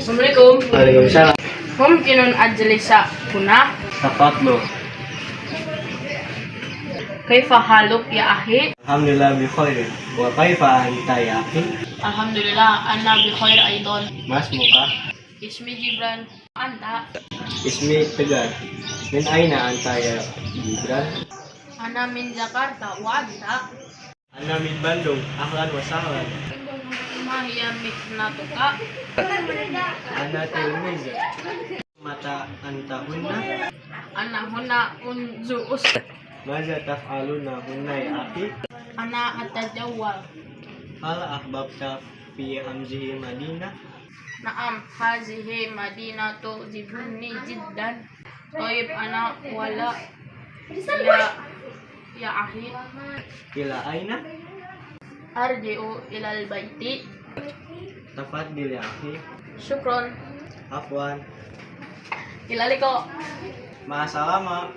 Assalamualaikum. Waalaikumsalam. Mumkinun ajlisa huna? Tafadhlu. Kaifa haluk ya akhi? Alhamdulillah bi khair. Wa kaifa anta ya akhi? Alhamdulillah, anna bi khair aidan. Mas muka. Ismi Gibran. Anta? Ismi Tegar. Min aina anta ya Gibran? Ana min Jakarta. Wa anta? Ana min Bandung. Ahlan wa sahlan. Ma hiya mihnatuka? Ana tilmiz. Mata anta hunna? Ana huna unzuus. Maza taf'aluna hunna ya akhi? Ana atajawwal. Hal ahbabta fi hamzihi Madinah? Naam, hazihi madinatu zibunni jiddan. Taib ana wala ya akhi. Ila aina? Arji'u ilal baiti. Tafaddil ya akhi. Syukron. Afwan. Ilaliko. Ma'asalama.